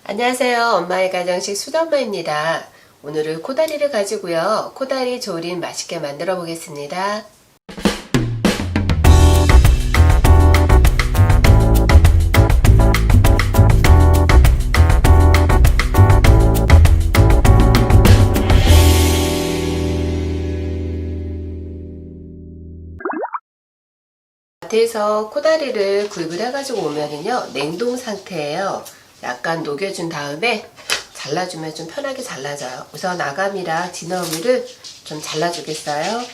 안녕하세요. 엄마의 가정식 수담마입니다. 오늘은 코다리를 가지고요. 코다리 조림 맛있게 만들어 보겠습니다. 마트에서 코다리를 구입을 해가지고 오면은요, 냉동 상태예요. 약간 녹여준 다음에 잘라주면 좀 편하게 잘라져요. 우선 아가미랑 지느러미를 좀 잘라주겠어요.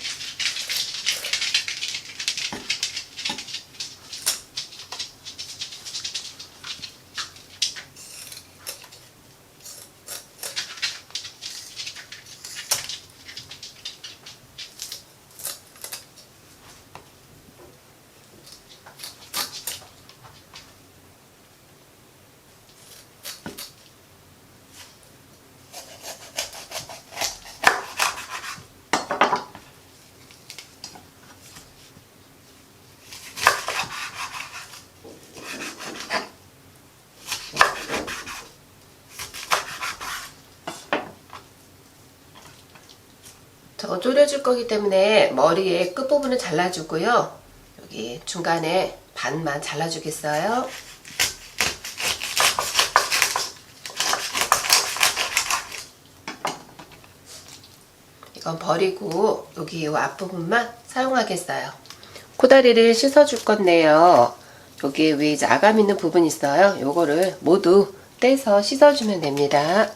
저거 졸여줄 거기 때문에 머리의 끝부분을 잘라주고요. 여기 중간에 반만 잘라주겠어요. 이건 버리고 여기 이 앞부분만 사용하겠어요. 코다리를 씻어줄 건데요. 여기 위에 이제 아감 있는 부분 있어요. 요거를 모두 떼서 씻어주면 됩니다.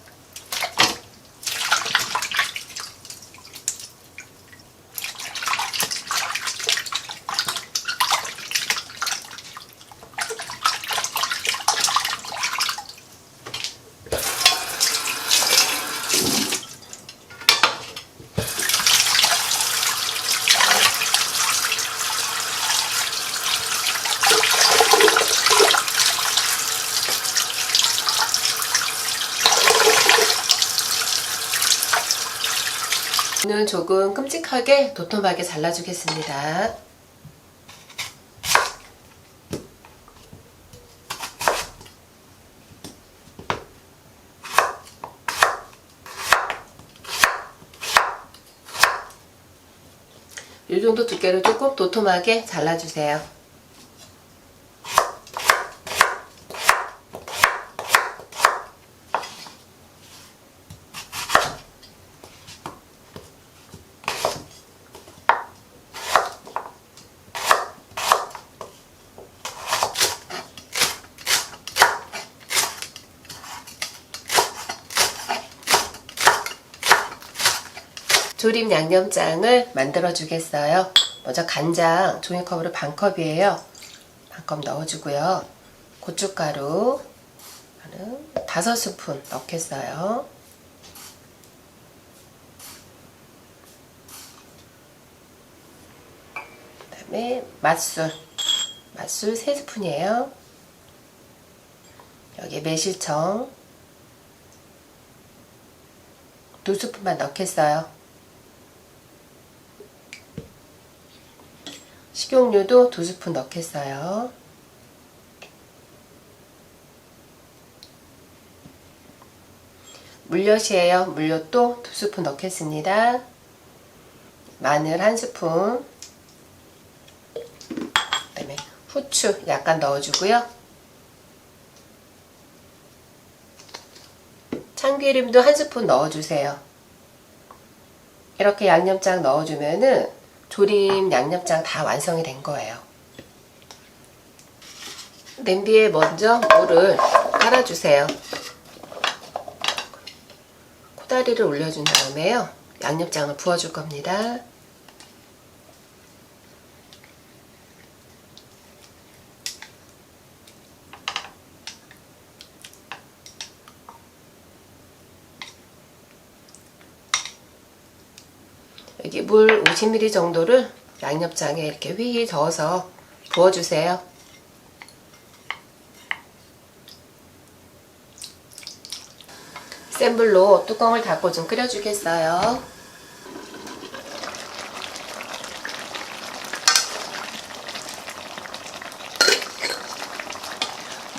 오늘 조금 끔찍하게 도톰하게 잘라주겠습니다. 이 정도 두께로 조금 도톰하게 잘라주세요. 조림 양념장을 만들어 주겠어요. 먼저 간장 종이컵으로 반컵이에요. 반컵 넣어주고요. 고춧가루 5스푼 넣겠어요. 그 다음에 맛술 3스푼이에요. 여기 매실청 2스푼만 넣겠어요. 식용유도 2스푼 넣겠어요. 물엿이에요. 물엿도 2스푼 넣겠습니다. 마늘 1스푼, 그다음에 후추 약간 넣어주고요. 참기름도 1스푼 넣어주세요. 이렇게 양념장 넣어주면은 조림 양념장 다 완성이 된 거예요. 냄비에 먼저 물을 깔아주세요. 코다리를 올려준 다음에요. 양념장을 부어줄 겁니다. 여기 물 50ml 정도를 양념장에 이렇게 휘휘 저어서 부어주세요. 센 불로 뚜껑을 닫고 좀 끓여주겠어요.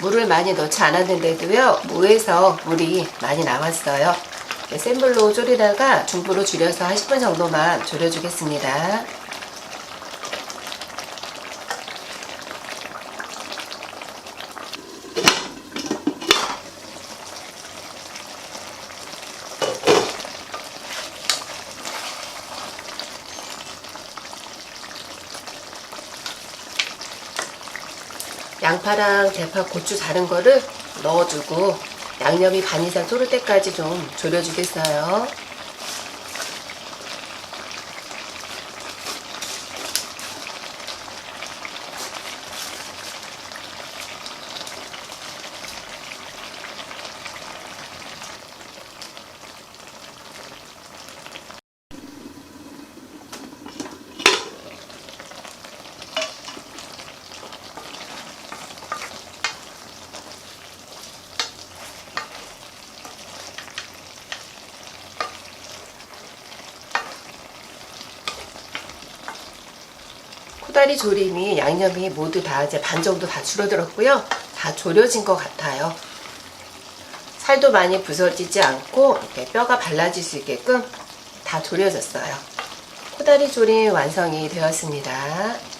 물을 많이 넣지 않았는데도요, 무에서 물이 많이 나왔어요. 센 불로 졸이다가 중불로 줄여서 한 10분 정도만 졸여주겠습니다. 양파랑 대파, 고추 자른 거를 넣어주고 양념이 반 이상 졸을 때까지 좀 졸여주겠어요. 코다리 조림이 양념이 모두 다 이제 반 정도 다 줄어들었고요. 다 졸여진 것 같아요. 살도 많이 부서지지 않고 이렇게 뼈가 발라질 수 있게끔 다 졸여졌어요. 코다리 조림 완성이 되었습니다.